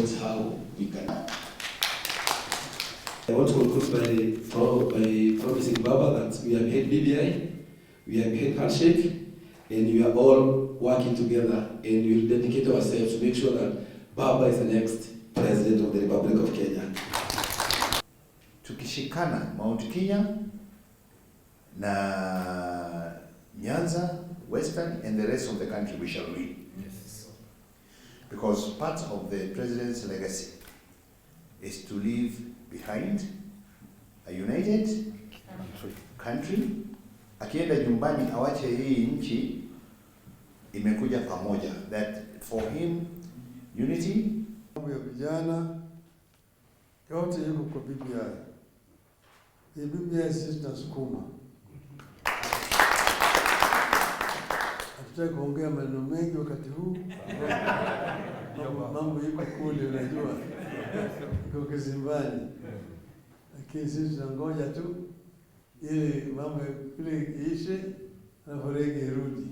towards how we can. I want to conclude by promising Baba that we have had BBI, we have had handshake, and we are all working together, and we will dedicate ourselves to make sure that Baba is the next president of the Republic of Kenya. Tukishikana Mount Kenya na Nyanza, Western, and the rest of the country, we shall win. Yes. Because part of the president's legacy is to leave behind a united country. Akienda nyumbani awache hii nchi imekuja pamoja. That for him unity. Mambo ya vijana yote yuko kwa BBI. Hii BBI sisi tunasukuma. Hatutaki kuongea maneno mengi wakati huu. Mambo yuko kule, unajua. Iko kizimbani. Lakini sisi tunangoja tu ili mambo ile iishe na furege irudi.